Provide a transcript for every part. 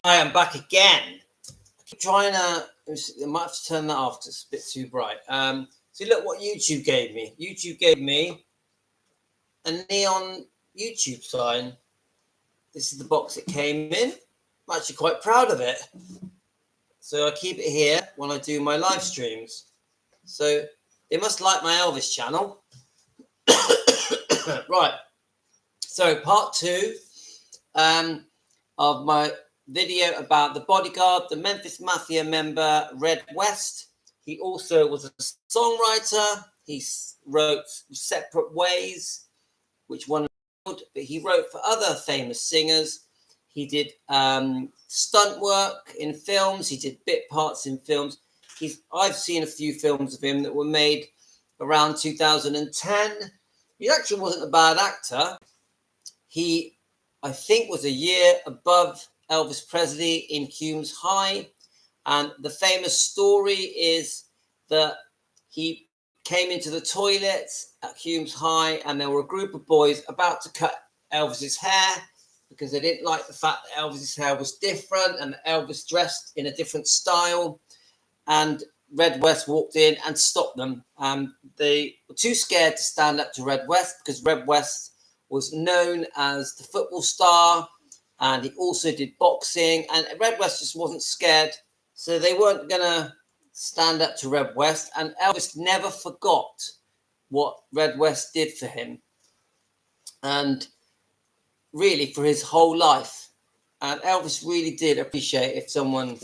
Hi, I'm back again. I keep trying to. I might have to turn that off because it's a bit too bright. So look what YouTube gave me. YouTube gave me a neon YouTube sign. This is the box it came in. I'm actually quite proud of it. So I keep it here when I do my live streams. So they must like my Elvis channel. Right. So part two of my video about the Bodyguard, the Memphis Mafia member Red West. He also was a songwriter. He wrote Separate Ways, which won, but he wrote for other famous singers. He did stunt work in films. He did bit parts in films. I've seen a few films of him that were made around 2010. He actually wasn't a bad actor. He, I think, was a year above Elvis Presley in Hume's High. And the famous story is that he came into the toilet at Hume's High and there were a group of boys about to cut Elvis's hair because they didn't like the fact that Elvis's hair was different and Elvis dressed in a different style. And Red West walked in and stopped them. They were too scared to stand up to Red West because Red West was known as the football star, and he also did boxing, and Red West just wasn't scared, so they weren't going to stand up to Red West, and Elvis never forgot what Red West did for him, and really for his whole life. And Elvis really did appreciate if someone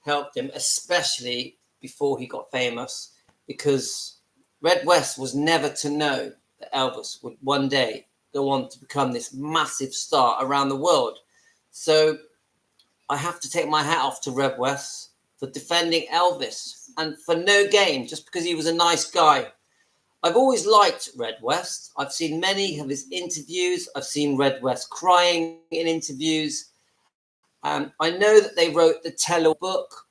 helped him, especially before he got famous, because Red West was never to know that Elvis would one day go on to become this massive star around the world. So I have to take my hat off to Red West for defending Elvis and for no gain, just because he was a nice guy. I've always liked Red West. I've seen many of his interviews. I've seen Red West crying in interviews. I know that they wrote the Tell-All book,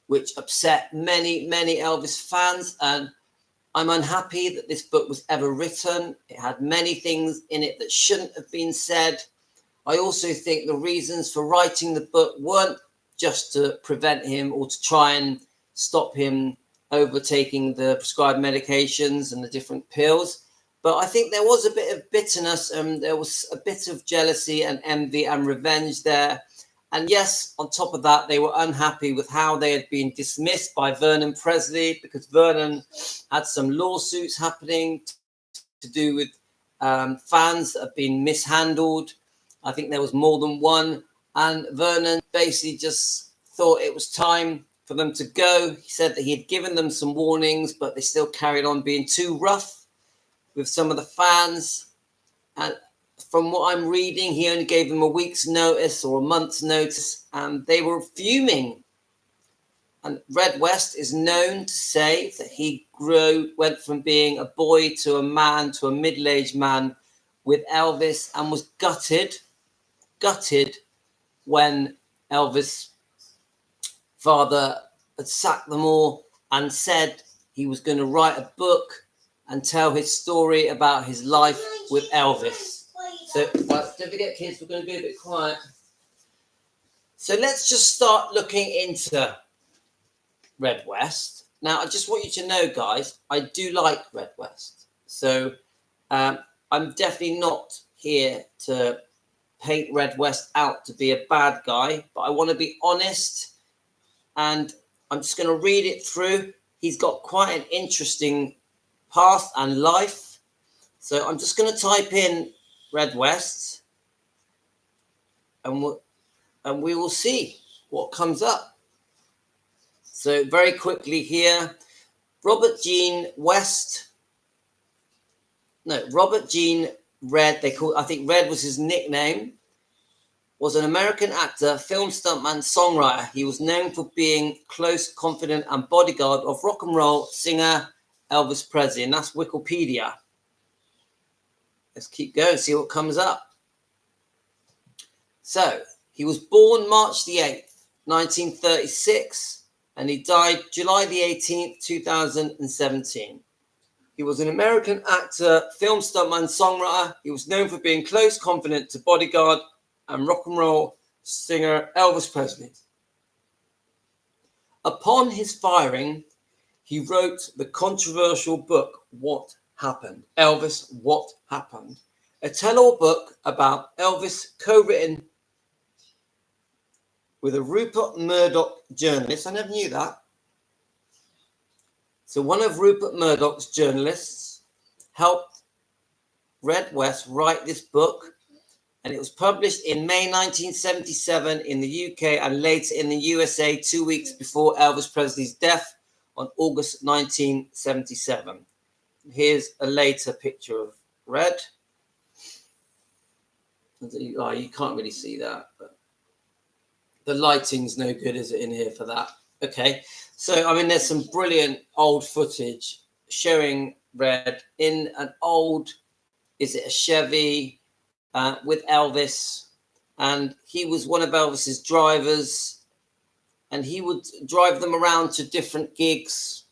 which upset many Elvis fans, and I'm unhappy that this book was ever written. It had many things in it that shouldn't have been said. I also think the reasons for writing the book weren't just to prevent him or to try and stop him overtaking the prescribed medications and the different pills. But I think there was a bit of bitterness and there was a bit of jealousy and envy and revenge there. And yes, on top of that, they were unhappy with how they had been dismissed by Vernon Presley, because Vernon had some lawsuits happening to do with fans that have been mishandled. I think there was more than one. And Vernon basically just thought it was time for them to go. He said that he had given them some warnings, but they still carried on being too rough with some of the fans. And from what I'm reading, he only gave them a week's notice or a month's notice, and they were fuming. And Red West is known to say that he went from being a boy to a man to a middle-aged man with Elvis, and was gutted when Elvis' father had sacked them all and said he was going to write a book and tell his story about his life with Elvis. So, don't forget, kids, we're going to be a bit quiet. So let's just start looking into Red West. Now, I just want you to know, guys, I do like Red West. So I'm definitely not here to paint Red West out to be a bad guy, but I want to be honest, and I'm just going to read it through. He's got quite an interesting past and life. So I'm just going to type in Red West, and we will see what comes up. So very quickly here, Robert Gene Red, I think Red was his nickname, was an American actor, film stuntman, songwriter. He was known for being close, confident, and bodyguard of rock and roll singer Elvis Presley, and that's Wikipedia. Let's keep going, see what comes up. So, he was born March the 8th, 1936, and he died July the 18th, 2017. He was an American actor, film stuntman, songwriter. He was known for being close, confident to Bodyguard and rock and roll singer Elvis Presley. Upon his firing, he wrote the controversial book, What Happened? Elvis, What Happened? A tell-all book about Elvis, co-written with a Rupert Murdoch journalist. I never knew that. So one of Rupert Murdoch's journalists helped Red West write this book, and it was published in May 1977 in the UK and later in the USA 2 weeks before Elvis Presley's death on August 1977. Here's a later picture of Red. Oh, you can't really see that, but the lighting's no good, is it, in here for that? Okay, so I mean, there's some brilliant old footage showing Red in an old, is it a Chevy, with Elvis, and he was one of Elvis's drivers, and he would drive them around to different gigs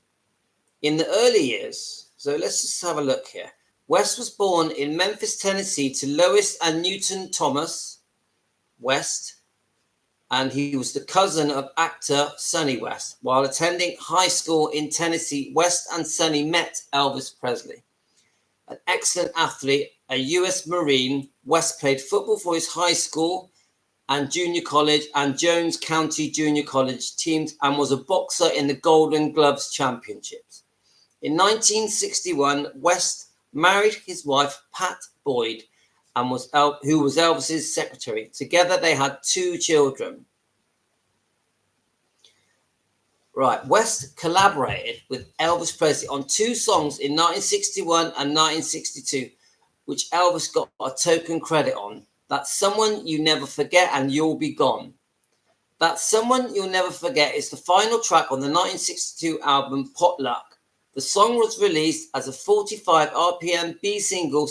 in the early years. So let's just have a look here. West was born in Memphis, Tennessee, to Lois and Newton Thomas West, and he was the cousin of actor Sonny West. While attending high school in Tennessee, West and Sonny met Elvis Presley. An excellent athlete, a U.S. Marine, West played football for his high school and junior college and Jones County Junior College teams, and was a boxer in the Golden Gloves Championships. In 1961, West married his wife, Pat Boyd, and who was Elvis's secretary. Together, they had 2 children. Right, West collaborated with Elvis Presley on 2 songs in 1961 and 1962, which Elvis got a token credit on. That's Someone You Never Forget and You'll Be Gone. That Someone You'll Never Forget is the final track on the 1962 album Potluck. The song was released as a 45 RPM B single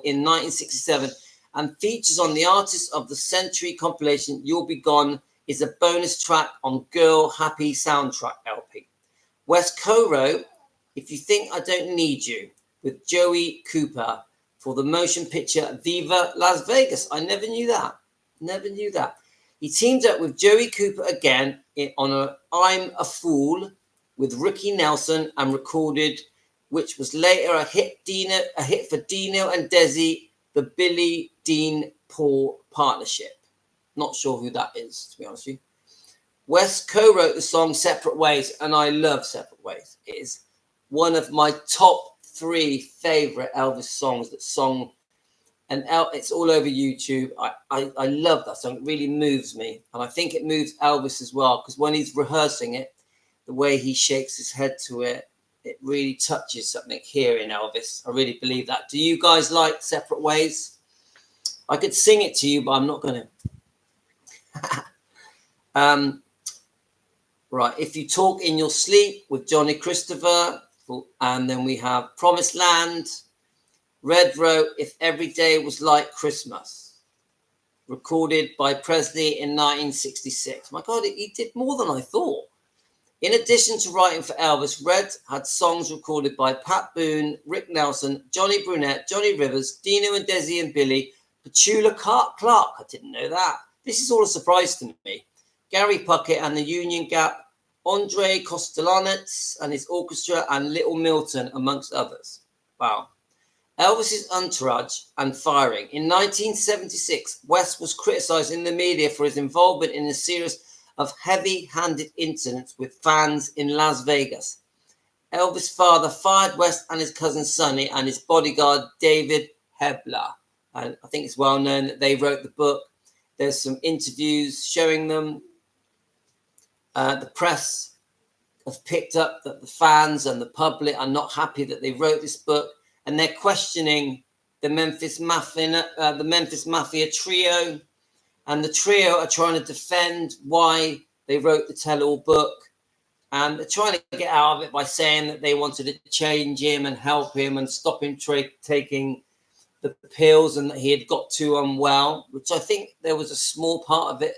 in 1967 and features on the Artist of the Century compilation You'll Be Gone, is a bonus track on Girl Happy soundtrack LP. West co-wrote If You Think I Don't Need You with Joey Cooper for the motion picture Viva Las Vegas. I never knew that. Never knew that. He teamed up with Joey Cooper again on I'm a Fool with Ricky Nelson and recorded, which was later a hit for Dino and Desi, the Billy Dean Paul partnership. Not sure who that is, to be honest with you. West co-wrote the song Separate Ways, and I love Separate Ways. It is one of my top 3 favorite Elvis songs. That song, and it's all over YouTube. I love that song. It really moves me, and I think it moves Elvis as well, because when he's rehearsing it, the way he shakes his head to it, it really touches something here in Elvis. I really believe that. Do you guys like Separate Ways? I could sing it to you, but I'm not going to. Right, If You Talk in Your Sleep with Johnny Christopher, and then we have Promised Land. Red wrote If Every Day Was Like Christmas, recorded by Presley in 1966. My God, he did more than I thought. In addition to writing for Elvis, Red had songs recorded by Pat Boone, Rick Nelson, Johnny Brunette, Johnny Rivers, Dino and Desi and Billy, Petula Clark. I didn't know that. This is all a surprise to me. Gary Puckett and the Union Gap, Andre Kostelanetz and his orchestra, and Little Milton, amongst others. Wow. Elvis's entourage and firing. In 1976, West was criticized in the media for his involvement in a series of heavy-handed incidents with fans in Las Vegas. Elvis' father fired West and his cousin Sonny and his bodyguard David Hebler. And I think it's well known that they wrote the book. There's some interviews showing them. The press have picked up that the fans and the public are not happy that they wrote this book, and they're questioning the Memphis Mafia trio, and the trio are trying to defend why they wrote the tell-all book, and they're trying to get out of it by saying that they wanted to change him and help him and stop him taking the pills, and that he had got too unwell, which I think there was a small part of it.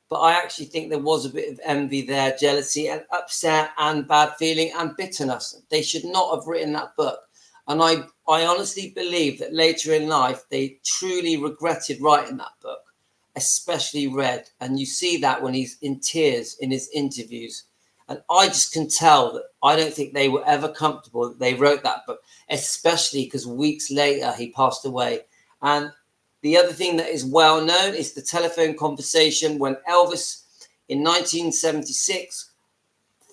But I actually think there was a bit of envy there, jealousy and upset and bad feeling and bitterness. They should not have written that book. And I honestly believe that later in life, they truly regretted writing that book. especially Red. And you see that when he's in tears in his interviews. And I just can tell that I don't think they were ever comfortable that they wrote that book, especially because weeks later he passed away. And the other thing that is well known is the telephone conversation when Elvis in 1976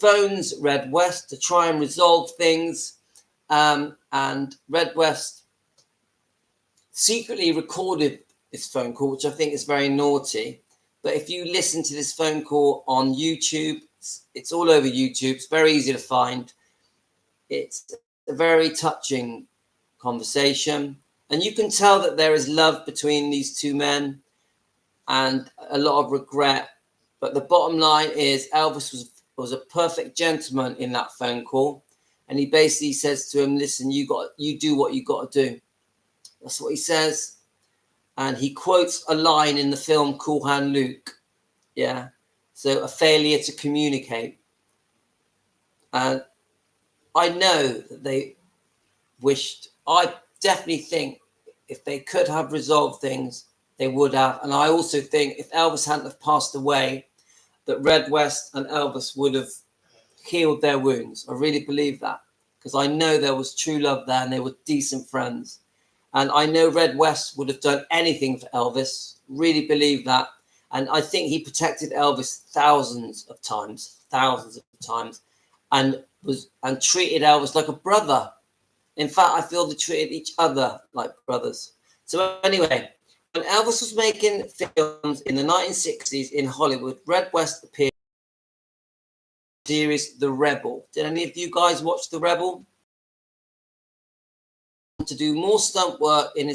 phones Red West to try and resolve things. And Red West secretly recorded this phone call, which I think is very naughty. But if you listen to this phone call on YouTube, it's all over YouTube. It's very easy to find. It's a very touching conversation. And you can tell that there is love between these two men and a lot of regret. But the bottom line is Elvis was a perfect gentleman in that phone call. And he basically says to him, listen, you do what you got to do. That's what he says. And he quotes a line in the film Cool Hand Luke. Yeah. So a failure to communicate. And I know that they wished, I definitely think if they could have resolved things, they would have. And I also think if Elvis hadn't have passed away, that Red West and Elvis would have healed their wounds. I really believe that. Because I know there was true love there and they were decent friends. And I know Red West would have done anything for Elvis. Really believe that. And I think he protected Elvis thousands of times, and treated Elvis like a brother. In fact, I feel they treated each other like brothers. So anyway, when Elvis was making films in the 1960s in Hollywood, Red West appeared in the series The Rebel. Did any of you guys watch The Rebel? To do more stunt work in his